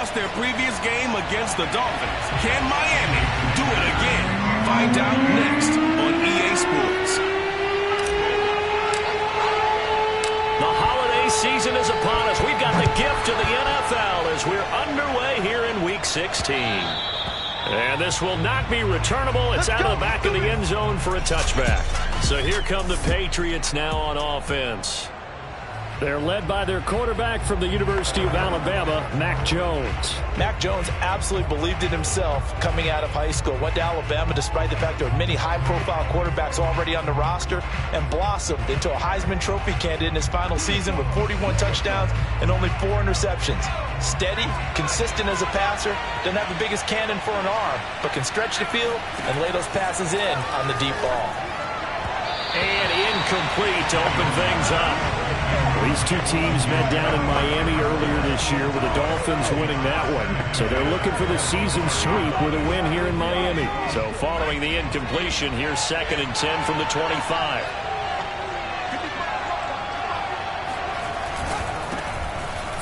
lost their previous game against the Dolphins. Can Miami do it again? Find out next on EA Sports. The holiday season is upon us. We've got the gift of the NFL as we're underway here in Week 16. And this will not be returnable. It's out of the back of the end zone for a touchback. So here come the Patriots now on offense. They're led by their quarterback from the University of Alabama, Mac Jones. Mac Jones absolutely believed in himself coming out of high school. Went to Alabama despite the fact there were many high-profile quarterbacks already on the roster and blossomed into a Heisman Trophy candidate in his final season with 41 touchdowns and only 4 interceptions. Steady, consistent as a passer, doesn't have the biggest cannon for an arm, but can stretch the field and lay those passes in on the deep ball. And incomplete to open things up. These two teams met down in Miami earlier this year with the Dolphins winning that one. So they're looking for the season sweep with a win here in Miami. So following the incompletion, here's 2nd and 10 from the 25.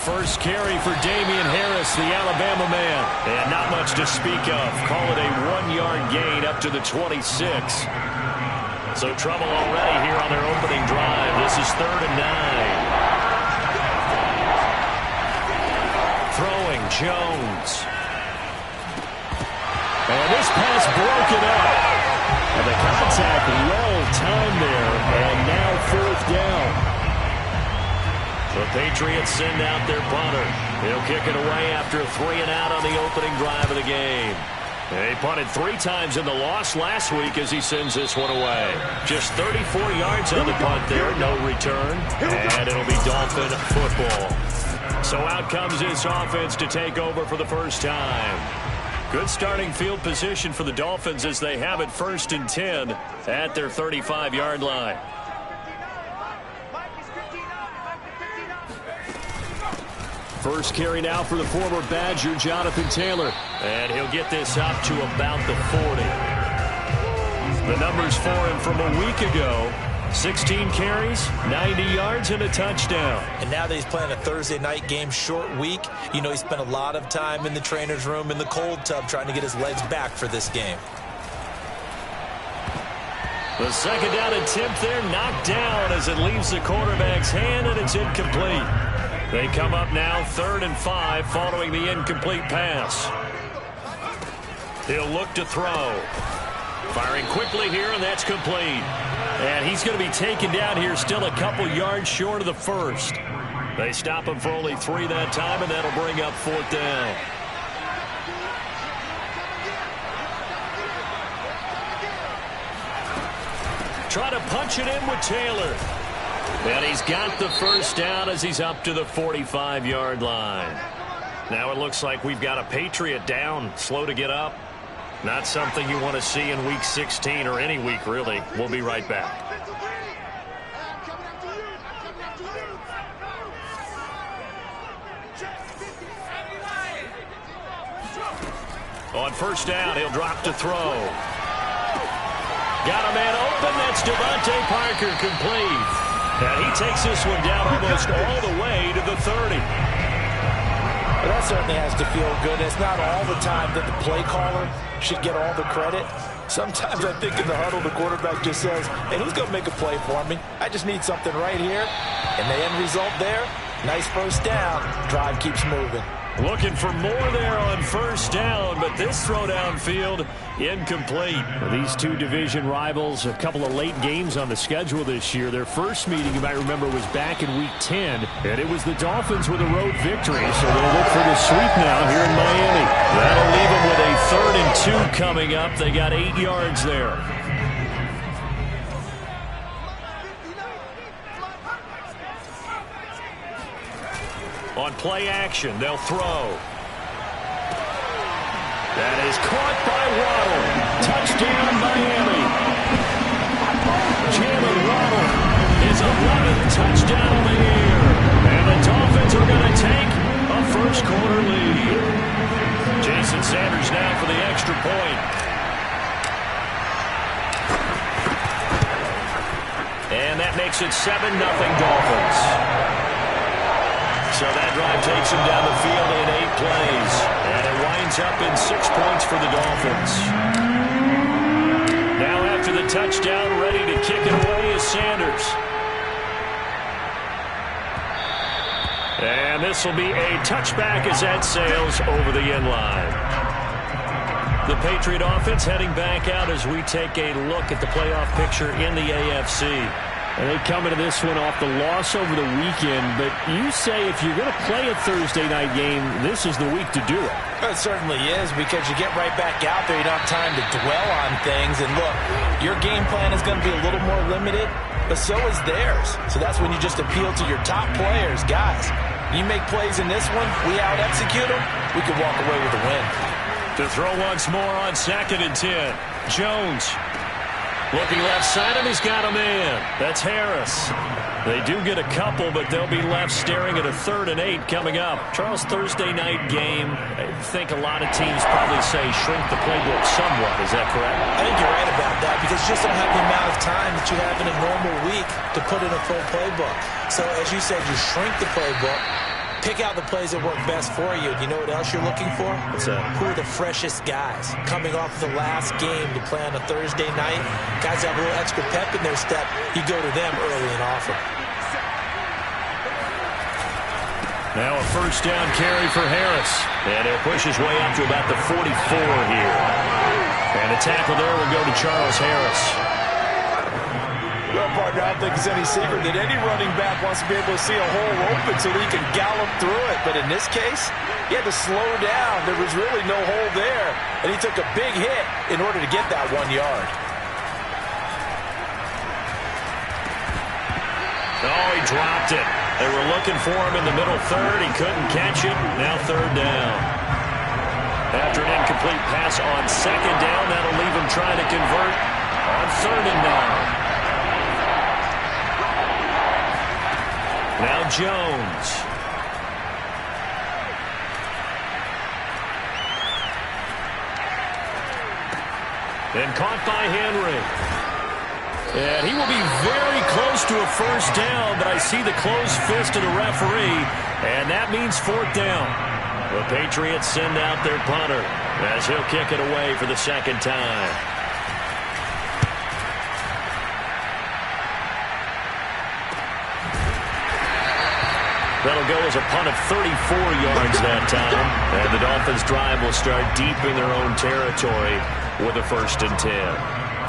First carry for Damian Harris, the Alabama man. And not much to speak of. Call it a 1-yard gain up to the 26. So trouble already here on their opening drive. This is 3rd and 9. Throwing Jones. And this pass broken up. And the contact well timed there. And now 4th down. The Patriots send out their punter. He'll kick it away after a 3-and-out on the opening drive of the game. He punted 3 times in the loss last week as he sends this one away. Just 34 yards on the punt there, no return. And it'll be Dolphin football. So out comes this offense to take over for the first time. Good starting field position for the Dolphins as they have it 1st and 10 at their 35-yard line. First carry now for the former Badger, Jonathan Taylor. And he'll get this up to about the 40. The numbers for him from a week ago. 16 carries, 90 yards, and a touchdown. And now that he's playing a Thursday night game, short week, you know he spent a lot of time in the trainer's room in the cold tub trying to get his legs back for this game. The 2nd down attempt there knocked down as it leaves the quarterback's hand, and it's incomplete. They come up now 3rd and 5 following the incomplete pass. He'll look to throw. Firing quickly here, and that's complete. And he's going to be taken down here still a couple yards short of the 1st. They stop him for only 3 that time, and that'll bring up 4th down. Try to punch it in with Taylor. And he's got the first down as he's up to the 45-yard line. Now it looks like we've got a Patriot down, slow to get up. Not something you want to see in Week 16 or any week, really. We'll be right back. On 1st down, he'll drop to throw. Got a man open. That's Devontae Parker, complete. And he takes this one down almost all the way to the 30. Well, that certainly has to feel good. It's not all the time that the play caller should get all the credit. Sometimes I think in the huddle, the quarterback just says, hey, who's going to make a play for me? I just need something right here. And the end result there, nice first down. Drive keeps moving. Looking for more there on 1st down, but this throw downfield incomplete. These two division rivals, a couple of late games on the schedule this year. Their first meeting, you might remember, was back in Week 10, and it was the Dolphins with a road victory, so they'll look for the sweep now here in Miami. That'll leave them with a 3rd and 2 coming up. They got 8 yards there. On play action, they'll throw. That is caught by Waddle. Touchdown, Miami. Jalen Waddle, his 11th touchdown of the year. And the Dolphins are going to take a first-quarter lead. Jason Sanders now for the extra point. And that makes it 7-0 Dolphins. So that drive takes him down the field in 8 plays. And it winds up in 6 points for the Dolphins. Now after the touchdown, ready to kick it away is Sanders. And this will be a touchback as that sails over the end line. The Patriot offense heading back out as we take a look at the playoff picture in the AFC. And they come into this one off the loss over the weekend, but you say if you're going to play a Thursday night game, this is the week to do it. It certainly is, because you get right back out there. You don't have time to dwell on things. And look, your game plan is going to be a little more limited, but so is theirs. So that's when you just appeal to your top players. Guys, you make plays in this one, we out-execute them, we can walk away with a win. To throw once more on 2nd and 10. Jones. Looking left side, and he's got a man. That's Harris. They do get a couple, but they'll be left staring at a 3rd and 8 coming up. Charles, Thursday night game, I think a lot of teams probably say shrink the playbook somewhat. Is that correct? I think you're right about that, because you just don't have the amount of time that you have in a normal week to put in a full playbook. So, as you said, you shrink the playbook. Pick out the plays that work best for you. You know what else you're looking for? What's that? Who are the freshest guys coming off the last game to play on a Thursday night? Guys that have a little extra pep in their step. You go to them early and often. Now a 1st down carry for Harris. And he'll push his way up to about the 44 here. And the tackle there will go to Charles Harris. Well, partner, I don't think it's any secret that any running back wants to be able to see a hole open so that he can gallop through it. But in this case, he had to slow down. There was really no hole there. And he took a big hit in order to get that 1 yard. Oh, he dropped it. They were looking for him in the middle 3rd. He couldn't catch it. Now 3rd down. After an incomplete pass on 2nd down, that'll leave him trying to convert on 3rd and 9. Now Jones. And caught by Henry. And he will be very close to a 1st down, but I see the closed fist of the referee, and that means 4th down. The Patriots send out their punter as he'll kick it away for the 2nd time. That'll go as a punt of 34 yards that time. And the Dolphins drive will start deep in their own territory with a 1st and 10.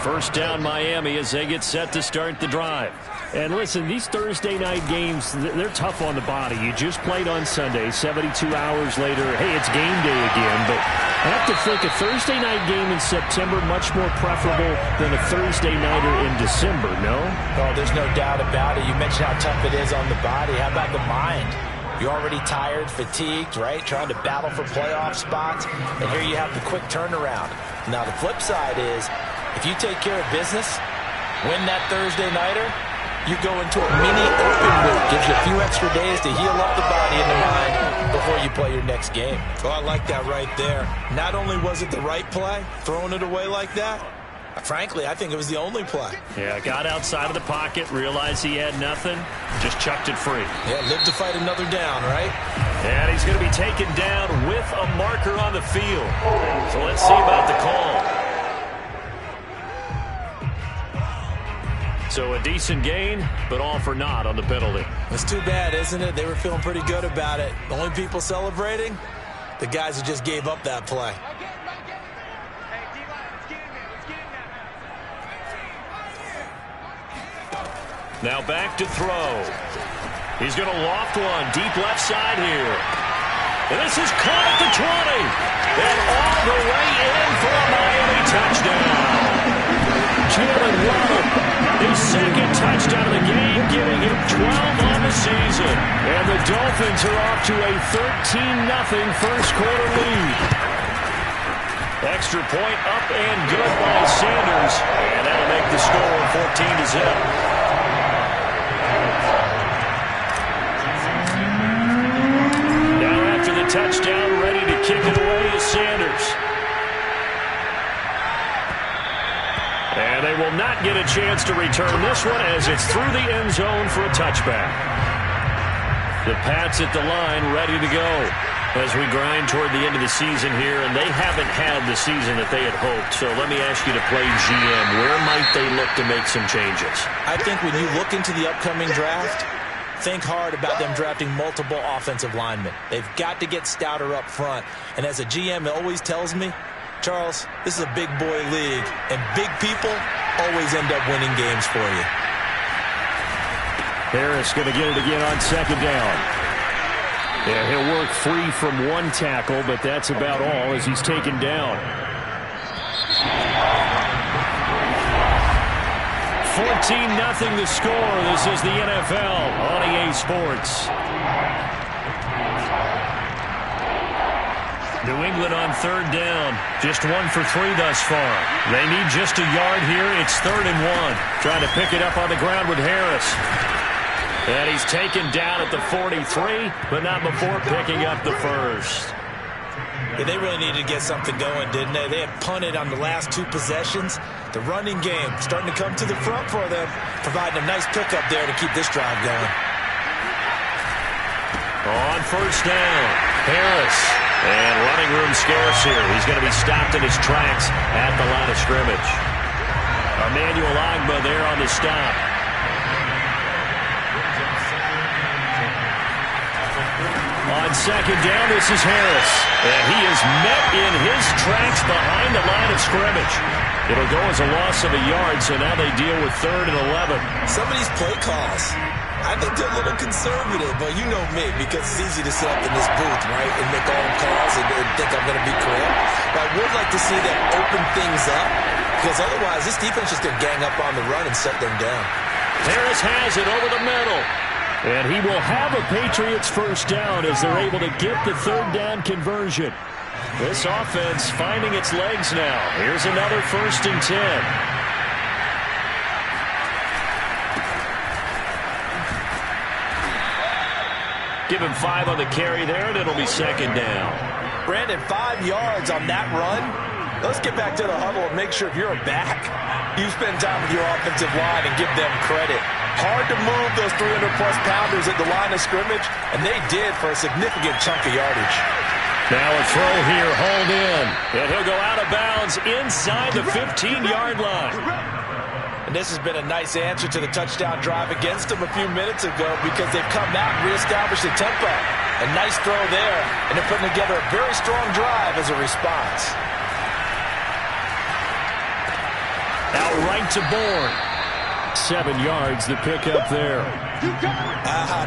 1st down Miami as they get set to start the drive. And listen, these Thursday night games, they're tough on the body. You just played on Sunday, 72 hours later, hey, it's game day again. But I have to think a Thursday night game in September much more preferable than a Thursday nighter in December, no? Oh, there's no doubt about it. You mentioned how tough it is on the body. How about the mind? You're already tired, fatigued, right? Trying to battle for playoff spots. And here you have the quick turnaround. Now, the flip side is, if you take care of business, win that Thursday nighter, you go into a mini open week. Gives you a few extra days to heal up the body and the mind before you play your next game. Oh, I like that right there. Not only was it the right play, throwing it away like that, frankly, I think it was the only play. Yeah, got outside of the pocket, realized he had nothing, just chucked it free. Yeah, live to fight another down, right? And he's going to be taken down with a marker on the field. So let's see about the call. So a decent gain, but all for naught on the penalty. It's too bad, isn't it? They were feeling pretty good about it. The only people celebrating, the guys who just gave up that play. Now back to throw. He's going to loft one deep left side here. And this is caught at the 20. And all the way in for a Miami touchdown. Jalen Waddle, his 2nd touchdown of the game, giving him 12 on the season. And the Dolphins are off to a 13-0 first quarter lead. Extra point up and good by Sanders. And that'll make the score 14-0. Touchdown, ready to kick it away is Sanders. And they will not get a chance to return this one as it's through the end zone for a touchback. The Pats at the line, ready to go as we grind toward the end of the season here, and they haven't had the season that they had hoped. So let me ask you to play GM. Where might they look to make some changes? I think when you look into the upcoming draft, think hard about them drafting multiple offensive linemen. They've got to get stouter up front. And as a GM, it always tells me, Charles, this is a big boy league, and big people always end up winning games for you. Harris going to get it again on second down. Yeah, he'll work free from one tackle, but that's about all as he's taken down. 14-0 the score. This is the NFL on EA Sports. New England on third down. Just 1 for 3 thus far. They need just a yard here. It's 3rd and 1. Trying to pick it up on the ground with Harris. And he's taken down at the 43, but not before picking up the first. Yeah, they really needed to get something going, didn't they? They had punted on the last 2 possessions. The running game starting to come to the front for them, providing a nice pickup there to keep this drive going. On first down, Harris. And running room scarce here. He's going to be stopped in his tracks at the line of scrimmage. Emmanuel Ogbah there on the stop. On second down, this is Harris. And he is met in his tracks behind the line of scrimmage. It'll go as a loss of a yard, so now they deal with 3rd and 11. Some of these play calls, I think they're a little conservative, but you know me, because it's easy to sit up in this booth, right, and make all the calls and think I'm going to be correct. But I would like to see them open things up, because otherwise this defense is going to gang up on the run and shut them down. Harris has it over the middle. And he will have a Patriots first down as they're able to get the 3rd down conversion. This offense finding its legs now. Here's another 1st and 10. Give him 5 on the carry there, and it'll be 2nd down. Brandon, 5 yards on that run. Let's get back to the huddle and make sure if you're a back, you spend time with your offensive line and give them credit. Hard to move those 300-plus pounders at the line of scrimmage, and they did for a significant chunk of yardage. Now a throw here, hauled in, and he'll go out of bounds inside the 15-yard line. And this has been a nice answer to the touchdown drive against them a few minutes ago because they've come out and reestablished the tempo. A nice throw there, and they're putting together a very strong drive as a response. Out right to Bourne. 7 yards the pickup there.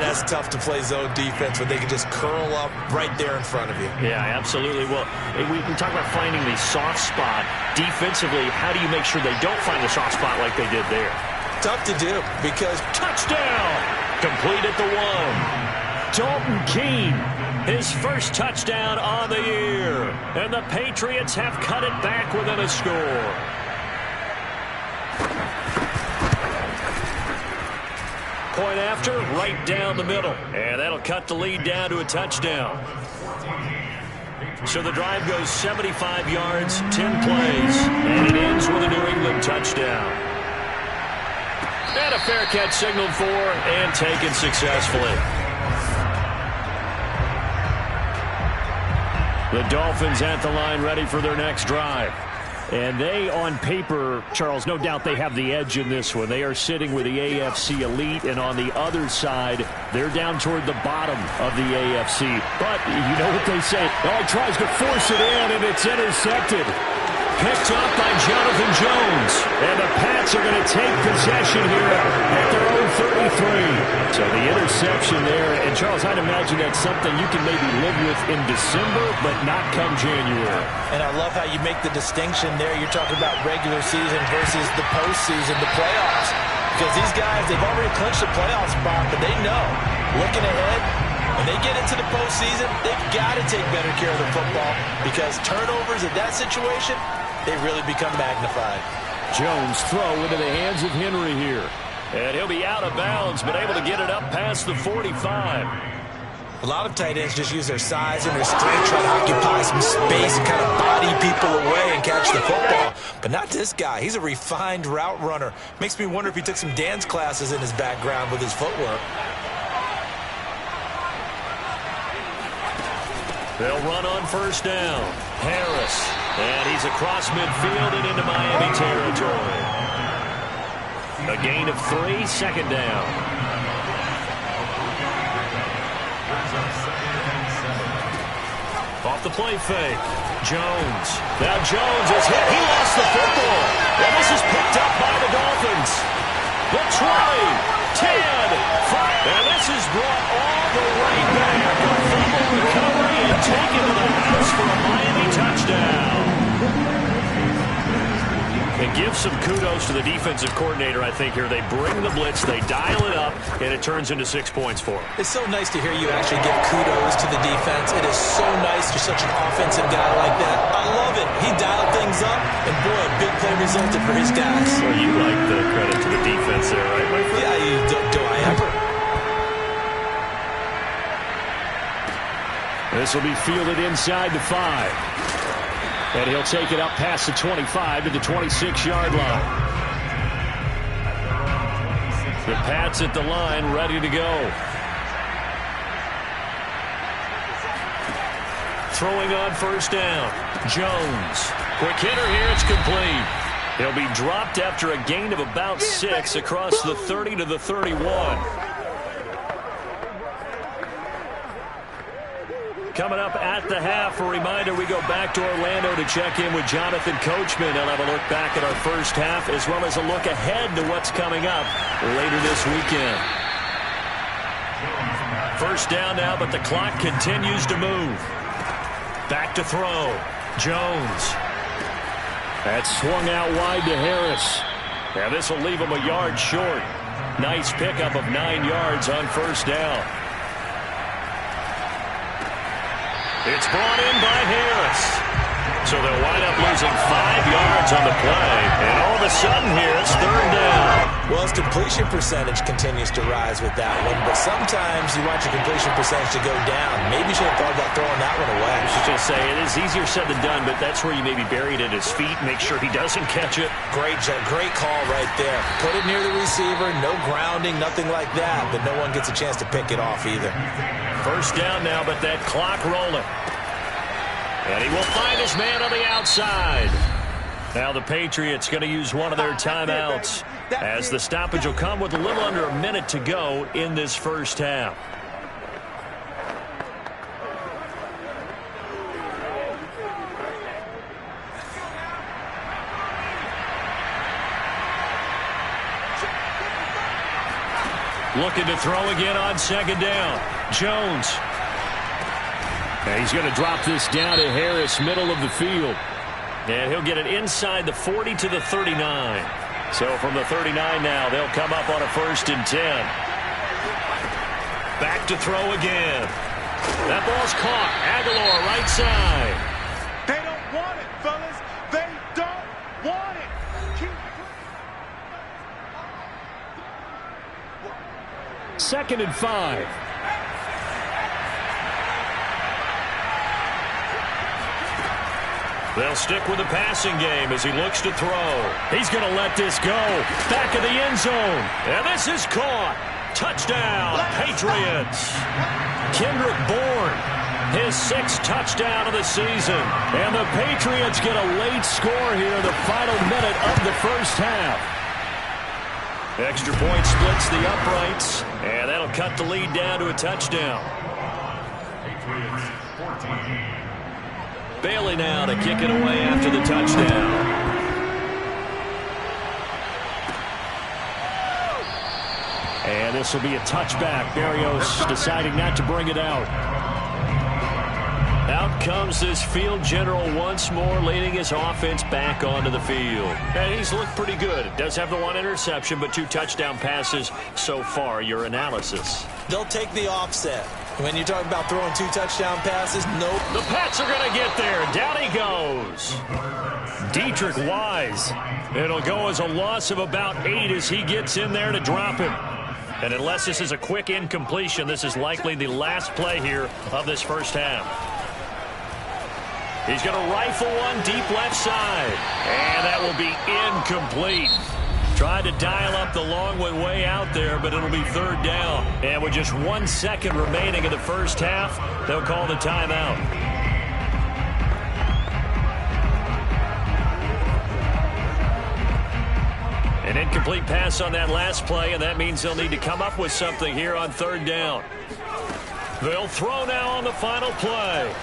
That's tough to play zone defense when they can just curl up right there in front of you. Yeah, absolutely. Well, we talk about finding the soft spot. Defensively, how do you make sure they don't find the soft spot like they did there? Tough to do because touchdown! Complete at the 1. Dalton Keene, his first touchdown on the year. And the Patriots have cut it back within a score. Point after, right down the middle. And that'll cut the lead down to a touchdown. So the drive goes 75 yards, 10 plays. And it ends with a New England touchdown. And a fair catch signaled for and taken successfully. The Dolphins at the line ready for their next drive. And they, on paper, Charles, no doubt they have the edge in this one. They are sitting with the AFC elite, and on the other side, they're down toward the bottom of the AFC. But you know what they say. Oh, he tries to force it in, and it's intercepted. Picked off by Jonathan Jones. And the Pats are going to take possession here at their own 33. So the interception there. And, Charles, I'd imagine that's something you can maybe live with in December, but not come January. And I love how you make the distinction there. You're talking about regular season versus the postseason, the playoffs. Because these guys, they've already clinched the playoff spot, but they know, looking ahead, when they get into the postseason, they've got to take better care of the football because turnovers in that situation, they really become magnified. Jones throw into the hands of Henry here. And he'll be out of bounds, but able to get it up past the 45. A lot of tight ends just use their size and their strength, try to occupy some space and kind of body people away and catch the football. But not this guy. He's a refined route runner. Makes me wonder if he took some dance classes in his background with his footwork. They'll run on first down. Harris. And he's across midfield and into Miami territory. A gain of 3, second down. Off the play fake. Jones. Now Jones is hit. He lost the football. And this is picked up by the Dolphins. The 20, 10, 5. And this is brought all the way back. A fumble recovery and taken to the house for a Miami touchdown. And give some kudos to the defensive coordinator, I think, here. They bring the blitz, they dial it up, and it turns into 6 points for them. It's so nice to hear you actually give kudos to the defense. It is so nice. You're such an offensive guy like that. I love it. He dialed things up, and boy, a big play resulted for his guys. Well, you like the credit to the defense there, right, my friend? Yeah, do I ever? This will be fielded inside the 5. And he'll take it up past the 25 to the 26-yard line. The Pats at the line, ready to go. Throwing on first down. Jones. Quick hitter here. It's complete. He'll be dropped after a gain of about 6 across the 30 to the 31. Coming up at the half, a reminder, we go back to Orlando to check in with Jonathan Coachman. He'll have a look back at our first half as well as a look ahead to what's coming up later this weekend. First down now, but the clock continues to move. Back to throw. Jones. That's swung out wide to Harris. Now this will leave him a yard short. Nice pickup of 9 yards on first down. It's brought in by Harris. So they'll wind up losing 5 yards on the play. And all of a sudden here, it's third down. Well, his completion percentage continues to rise with that one. But sometimes you want your completion percentage to go down. Maybe you should have thought about throwing that one away. I was just going to say, it is easier said than done, but that's where you maybe bury it at his feet. Make sure he doesn't catch it. Great call right there. Put it near the receiver. No grounding, nothing like that. But no one gets a chance to pick it off either. First down now, but that clock rolling. And he will find his man on the outside. Now the Patriots going to use one of their timeouts as the stoppage will come with a little under a minute to go in this first half. Looking to throw again on second down. Jones. And he's going to drop this down to Harris, middle of the field. And he'll get it inside the 40 to the 39. So from the 39 now, they'll come up on a 1st and 10. Back to throw again. That ball's caught. Aguilar right side. They don't want it, fellas. They don't want it. Second and 5. They'll stick with the passing game as he looks to throw. He's going to let this go. Back of the end zone. And this is caught. Touchdown, Patriots. Kendrick Bourne, his 6th touchdown of the season. And the Patriots get a late score here in the final minute of the first half. Extra point splits the uprights. And that'll cut the lead down to a touchdown. Patriots 14. Bailey now to kick it away after the touchdown. And this will be a touchback. Berrios deciding not to bring it out. Out comes this field general once more, leading his offense back onto the field. And he's looked pretty good. Does have the 1 interception, but 2 touchdown passes so far. Your analysis? They'll take the offset. When you're talking about throwing 2 touchdown passes, nope. The Pats are going to get there. Down he goes. Dietrich Wise. It'll go as a loss of about 8 as he gets in there to drop him. And unless this is a quick incompletion, this is likely the last play here of this first half. He's going to rifle one deep left side. And that will be incomplete. Tried to dial up the long one way out there, but it'll be third down. And with just 1 second remaining in the first half, they'll call the timeout. Incomplete pass on that last play, and that means they'll need to come up with something here on third down. They'll throw now on the final play.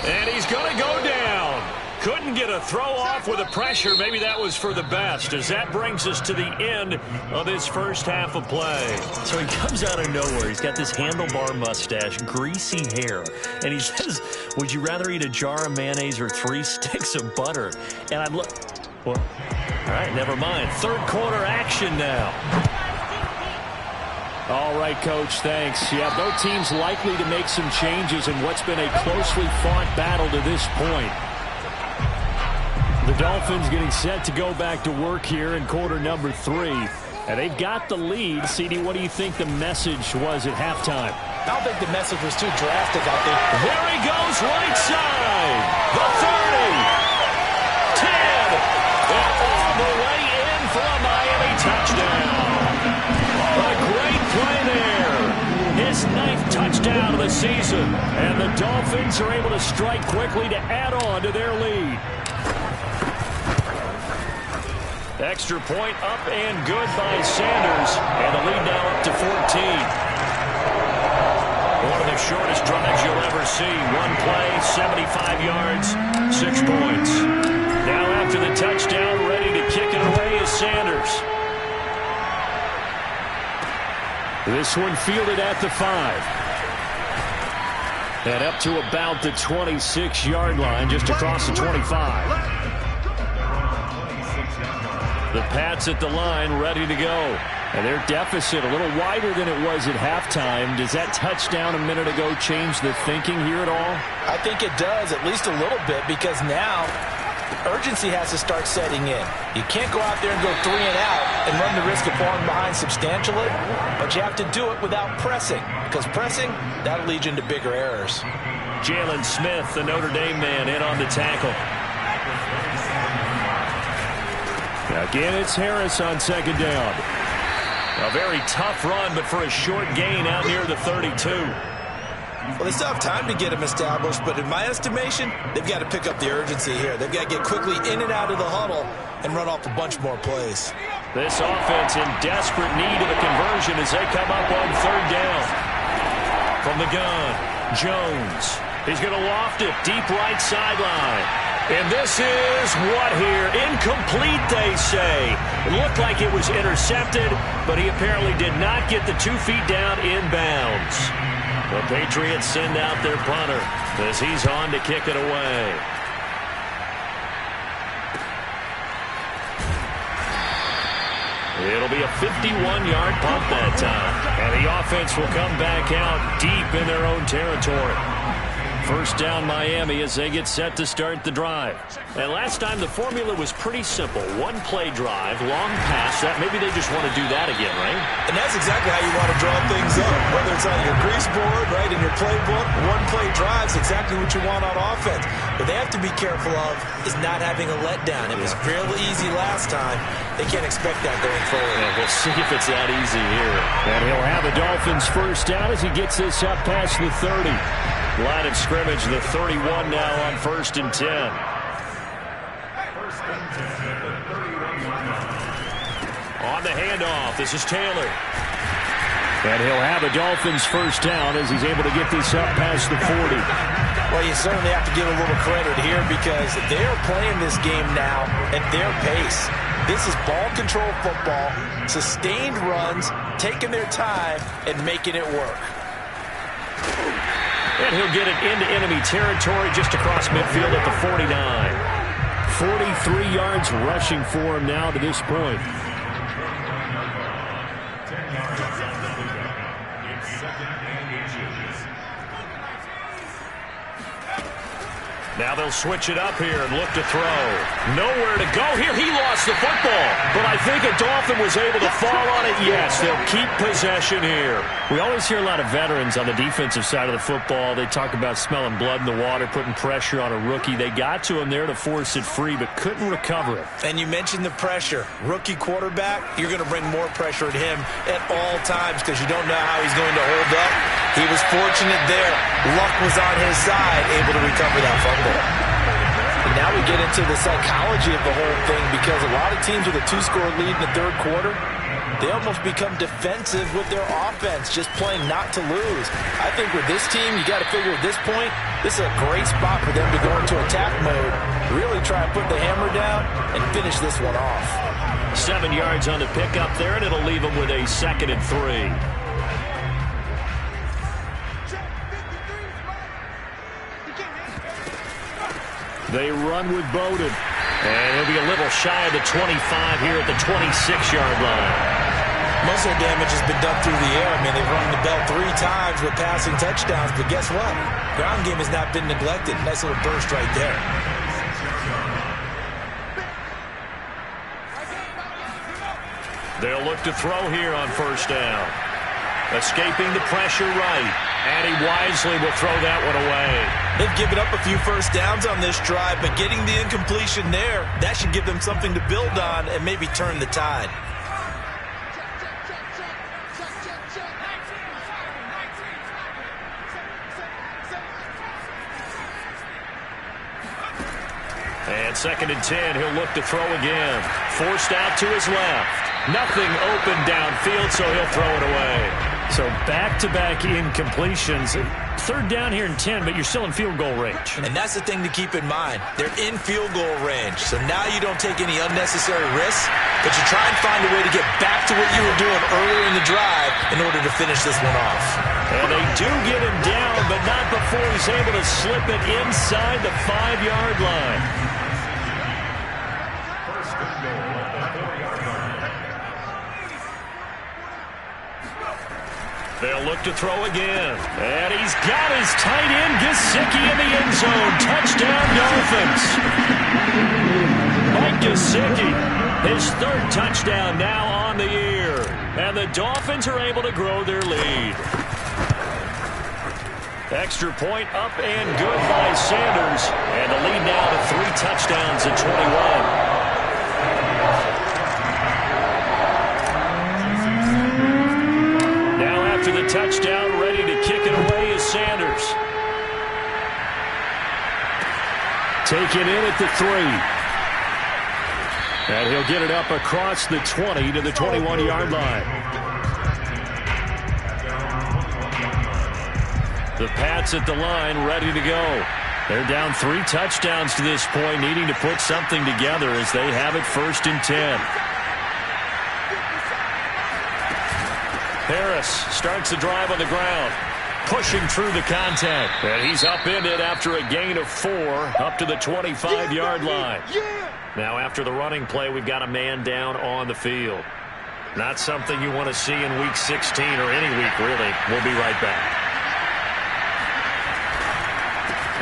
And he's going to go down. Couldn't get a throw off with the pressure. Maybe that was for the best, as that brings us to the end of his first half of play. So he comes out of nowhere. He's got this handlebar mustache, greasy hair, and he says, would you rather eat a jar of mayonnaise or 3 sticks of butter? And I look, well, all right, never mind. Third quarter action now. All right, Coach, thanks. Yeah, both teams likely to make some changes in what's been a closely fought battle to this point. The Dolphins getting set to go back to work here in quarter number 3. And they've got the lead. CD, what do you think the message was at halftime? I don't think the message was too drastic, I think. There he goes, right side. The 30. 10. And all the way in for a Miami touchdown. A great play there. His 9th touchdown of the season. And the Dolphins are able to strike quickly to add on to their lead. Extra point up and good by Sanders. And the lead now up to 14. One of the shortest drives you'll ever see. One play, 75 yards, 6 points. Now after the touchdown, ready to kick it away is Sanders. This one fielded at the 5. And up to about the 26-yard line, just across the 25. The Pats at the line, ready to go. And their deficit a little wider than it was at halftime. Does that touchdown a minute ago change the thinking here at all? I think it does, at least a little bit, because now urgency has to start setting in. You can't go out there and go 3 and out and run the risk of falling behind substantially, but you have to do it without pressing, because pressing, that'll lead you into bigger errors. Jalen Smith, the Notre Dame man, in on the tackle. Again, it's Harris on second down. A very tough run, but for a short gain out near the 32. Well, they still have time to get him established, but in my estimation, they've got to pick up the urgency here. They've got to get quickly in and out of the huddle and run off a bunch more plays. This offense in desperate need of a conversion as they come up on third down. From the gun, Jones. He's going to loft it deep right sideline. And this is what here? Incomplete, they say. It looked like it was intercepted, but he apparently did not get the 2 feet down inbounds. The Patriots send out their punter as he's on to kick it away. It'll be a 51-yard punt that time. And the offense will come back out deep in their own territory. First down Miami as they get set to start the drive. And last time the formula was pretty simple. 1-play drive, long pass. That maybe they just want to do that again, right? And that's exactly how you want to draw things up. Whether it's on your grease board, right, in your playbook, 1-play drive's exactly what you want on offense. What they have to be careful of is not having a letdown. It was fairly easy last time. They can't expect that going forward. And we'll see if it's that easy here. And he'll have the Dolphins first down as he gets this up past the 30. Line of scrimmage, the 31 now on 1st and 10. On the handoff, this is Taylor. And he'll have a Dolphins first down as he's able to get this up past the 40. Well, you certainly have to give a little credit here because they're playing this game now at their pace. This is ball control football, sustained runs, taking their time, and making it work. And he'll get it into enemy territory just across midfield at the 49. 43 yards rushing for him now to this point. Now they'll switch it up here and look to throw. Nowhere to go here. He lost the football. But I think a Dolphin was able to fall on it. Yes, they'll keep possession here. We always hear a lot of veterans on the defensive side of the football. They talk about smelling blood in the water, putting pressure on a rookie. They got to him there to force it free, but couldn't recover it. And you mentioned the pressure. Rookie quarterback, you're going to bring more pressure at him at all times because you don't know how he's going to hold up. He was fortunate there. Luck was on his side, able to recover that fumble. now we get into the psychology of the whole thing, because a lot of teams with a 2-score lead in the third quarter, they almost become defensive with their offense, just playing not to lose. I think with this team, you got to figure at this point, this is a great spot for them to go into attack mode, really try and put the hammer down and finish this one off. 7 yards on the pickup there, and it'll leave them with a 2nd and 3. They run with Bowden. And he'll be a little shy of the 25 here at the 26-yard line. Most of their damage has been done through the air. I mean, they've rung the bell 3 times with passing touchdowns, but guess what? Ground game has not been neglected. Nice little burst right there. They'll look to throw here on first down. Escaping the pressure right. And he wisely will throw that one away. They've given up a few first downs on this drive, but getting the incompletion there, that should give them something to build on and maybe turn the tide. And 2nd and 10, he'll look to throw again. Forced out to his left. Nothing open downfield, so he'll throw it away. So back-to-back incompletions. 3rd down here and 10, but you're still in field goal range. And that's the thing to keep in mind. They're in field goal range. So now you don't take any unnecessary risks, but you try and find a way to get back to what you were doing earlier in the drive in order to finish this one off. And they do get him down, but not before he's able to slip it inside the 5-yard line. They'll look to throw again. And he's got his tight end, Gesicki, in the end zone. Touchdown, Dolphins. Mike Gesicki, his 3rd touchdown now on the year. And the Dolphins are able to grow their lead. Extra point up and good by Sanders. And the lead now to 3 touchdowns at 21. To the touchdown, ready to kick it away is Sanders. Taken in at the 3. And he'll get it up across the 20 to the 21-yard line. The Pats at the line, ready to go. They're down 3 touchdowns to this point, needing to put something together as they have it 1st and 10. Harris starts the drive on the ground, pushing through the contact. And he's upended after a gain of 4 up to the 25-yard line. Now after the running play, we've got a man down on the field. Not something you want to see in Week 16 or any week, really. We'll be right back.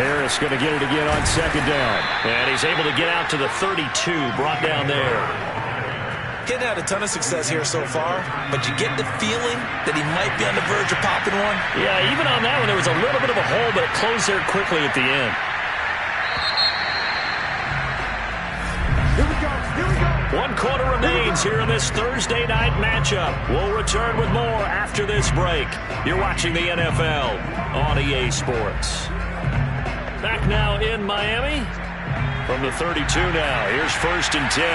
Harris going to get it again on 2nd down. And he's able to get out to the 32, brought down there. Getting had a ton of success here so far, but you get the feeling that he might be on the verge of popping one. Yeah, even on that one, there was a little bit of a hole, but it closed there quickly at the end. Here we go. 1 quarter remains here in this Thursday night matchup. We'll return with more after this break. You're watching the NFL on EA Sports. Back now in Miami. From the 32 now, here's 1st and 10.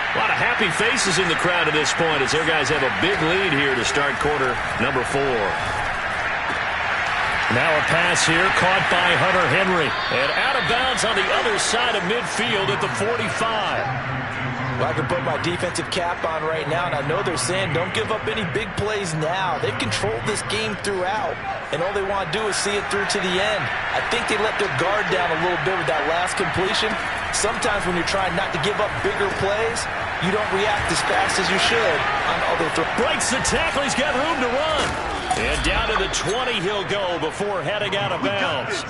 A lot of happy faces in the crowd at this point as their guys have a big lead here to start quarter number 4. Now a pass here caught by Hunter Henry. And out of bounds on the other side of midfield at the 45. Well, I can put my defensive cap on right now, and I know they're saying don't give up any big plays now. They've controlled this game throughout, and all they want to do is see it through to the end. I think they let their guard down a little bit with that last completion. Sometimes when you're trying not to give up bigger plays, you don't react as fast as you should on other throws. Breaks the tackle. He's got room to run. And down to the 20 he'll go before heading out of bounds.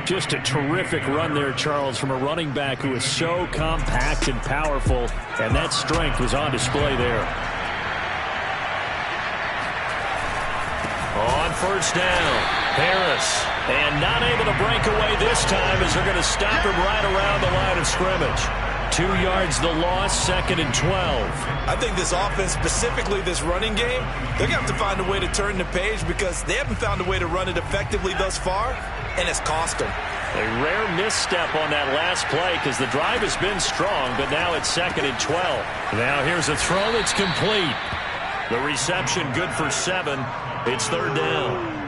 Just a terrific run there, Charles, from a running back who is so compact and powerful, and that strength was on display there. On first down, Harris. And not able to break away this time as they're going to stop him right around the line of scrimmage. 2 yards the loss, 2nd and 12. I think this offense, specifically this running game, they're going to have to find a way to turn the page because they haven't found a way to run it effectively thus far, and it's cost them. A rare misstep on that last play because the drive has been strong, but now it's 2nd and 12. Now here's a throw that's complete. The reception good for 7. It's 3rd down.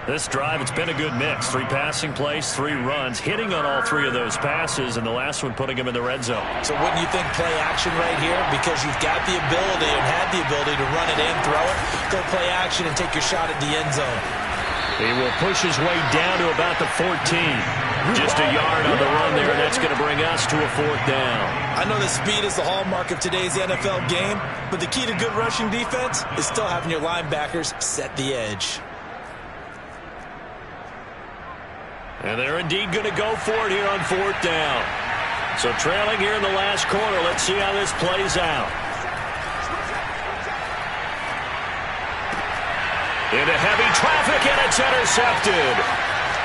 This drive, it's been a good mix. 3 passing plays, 3 runs, hitting on all 3 of those passes, and the last one putting him in the red zone. So wouldn't you think play action right here? Because you've got the ability and had the ability to run it and throw it. Go play action and take your shot at the end zone. He will push his way down to about the 14. Just a yard on the run there, and that's going to bring us to a 4th down. I know that speed is the hallmark of today's NFL game, but the key to good rushing defense is still having your linebackers set the edge. And they're indeed going to go for it here on 4th down. So trailing here in the last quarter. Let's see how this plays out. Into heavy traffic, and it's intercepted.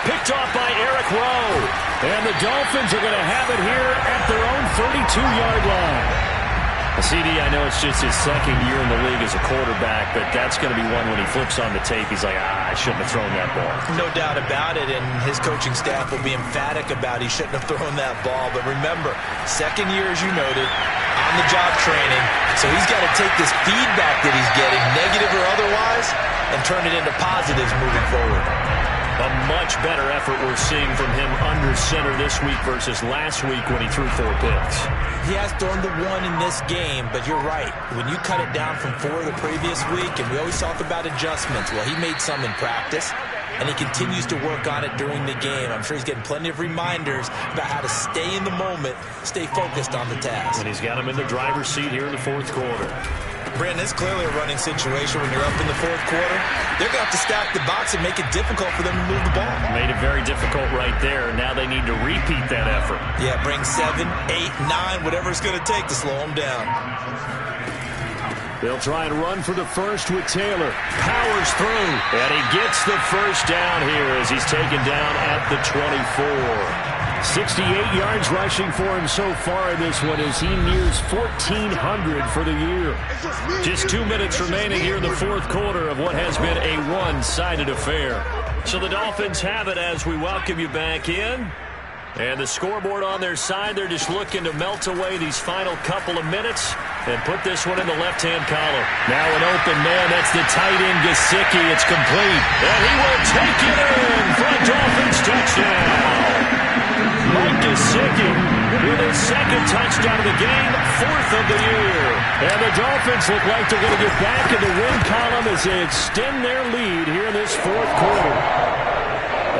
Picked off by Eric Rowe. And the Dolphins are going to have it here at their own 32-yard line. CD, I know it's just his 2nd year in the league as a quarterback, but that's going to be one when he flips on the tape. He's like, I shouldn't have thrown that ball. No doubt about it, and his coaching staff will be emphatic about he shouldn't have thrown that ball. But remember, 2nd year, as you noted, on-the-job training. So he's got to take this feedback that he's getting, negative or otherwise, and turn it into positives moving forward. A much better effort we're seeing from him under center this week versus last week when he threw 4 picks. He has thrown the 1 in this game, but you're right. When you cut it down from 4 the previous week, and we always talk about adjustments, well, he made some in practice, and he continues to work on it during the game. I'm sure he's getting plenty of reminders about how to stay in the moment, stay focused on the task. And he's got him in the driver's seat here in the 4th quarter. Brandon, it's clearly a running situation when you're up in the 4th quarter. They're going to have to stack the box and make it difficult for them to move the ball. Made it very difficult right there. Now they need to repeat that effort. Yeah, bring 7, 8, 9, whatever it's going to take to slow them down. They'll try and run for the first with Taylor. Powers through. And he gets the first down here as he's taken down at the 24. 68 yards rushing for him so far in this one as he nears 1,400 for the year. Just 2 minutes remaining here in the 4th quarter of what has been a one-sided affair. So the Dolphins have it as we welcome you back in. And the scoreboard on their side, they're just looking to melt away these final couple of minutes and put this one in the left-hand column. Now an open man, that's the tight end, Gesicki. It's complete. And he will take it in for a Dolphins touchdown. Mike Gesicki with his 2nd touchdown of the game, 4th of the year. And the Dolphins look like they're going to get back in the win column as they extend their lead here in this 4th quarter.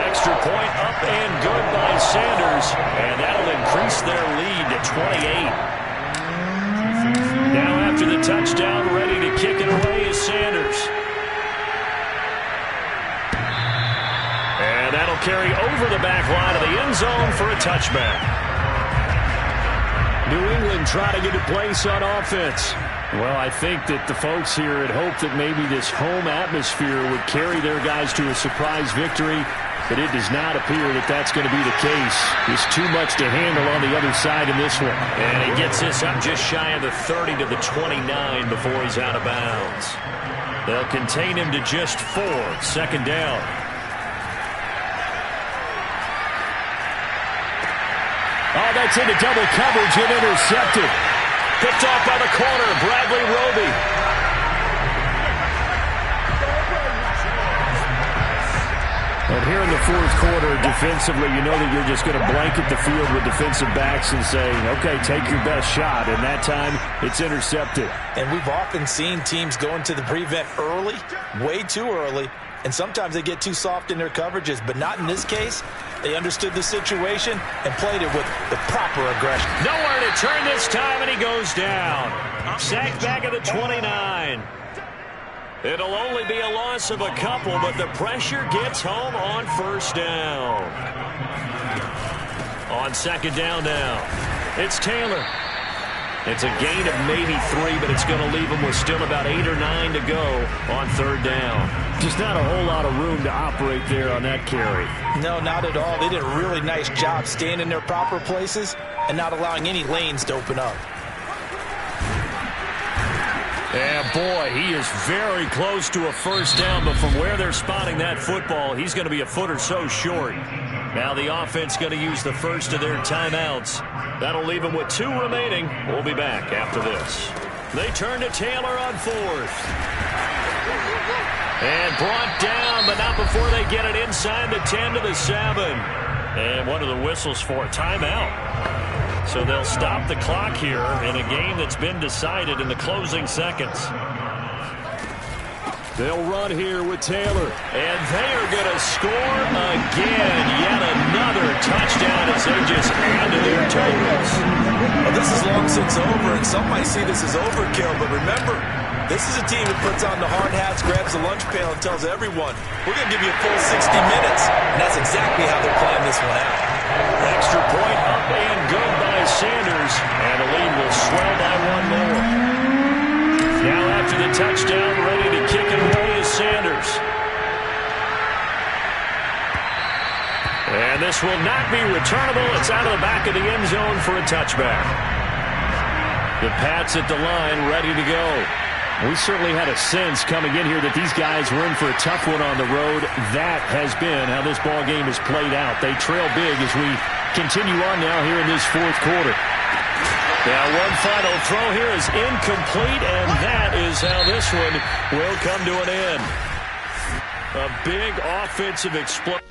Extra point up and good by Sanders, and that'll increase their lead to 28. Now after the touchdown, ready to kick it away is Sanders. And that'll carry over the back line of the end zone for a touchback. New England trying to get a place on offense. Well, I think that the folks here had hoped that maybe this home atmosphere would carry their guys to a surprise victory, but it does not appear that that's going to be the case. There's too much to handle on the other side in this one. And he gets this up just shy of the 30 to the 29 before he's out of bounds. They'll contain him to just 4. 2nd down. Oh, that's into double coverage and intercepted. Picked off by the corner, Bradley Roby. And here in the 4th quarter, defensively, you know that you're just going to blanket the field with defensive backs and say, okay, take your best shot. And that time, it's intercepted. And we've often seen teams go into the prevent early, way too early, and sometimes they get too soft in their coverages, but not in this case. They understood the situation and played it with the proper aggression. Nowhere to turn this time, and he goes down. Sacked back at the 29. It'll only be a loss of a couple, but the pressure gets home on 1st down. On 2nd down now, it's Taylor. It's a gain of maybe 3, but it's going to leave them with still about 8 or 9 to go on 3rd down. Just not a whole lot of room to operate there on that carry. No, not at all. They did a really nice job staying in their proper places and not allowing any lanes to open up. And boy, he is very close to a 1st down, but from where they're spotting that football, he's going to be a foot or so short. Now the offense going to use the first of their timeouts. That'll leave them with 2 remaining. We'll be back after this. They turn to Taylor on 4th. And brought down, but not before they get it inside the 10 to the 7. And one of the whistles for a timeout. So they'll stop the clock here in a game that's been decided in the closing seconds. They'll run here with Taylor. And they are going to score again. Yet another touchdown as they just add to their totals. Well, this is long since over, and some might see this as overkill. But remember, this is a team that puts on the hard hats, grabs the lunch pail, and tells everyone, we're going to give you a full 60 minutes. And that's exactly how they're playing this one out. Extra point up and good by Sanders. And the lead will swell by 1 more. Now after the touchdown, ready to kick it away is Sanders. And this will not be returnable. It's out of the back of the end zone for a touchback. The Pats at the line, ready to go. We certainly had a sense coming in here that these guys were in for a tough one on the road. That has been how this ball game has played out. They trail big as we continue on now here in this 4th quarter. Now one final throw here is incomplete, and that is how this one will come to an end. A big offensive explosion.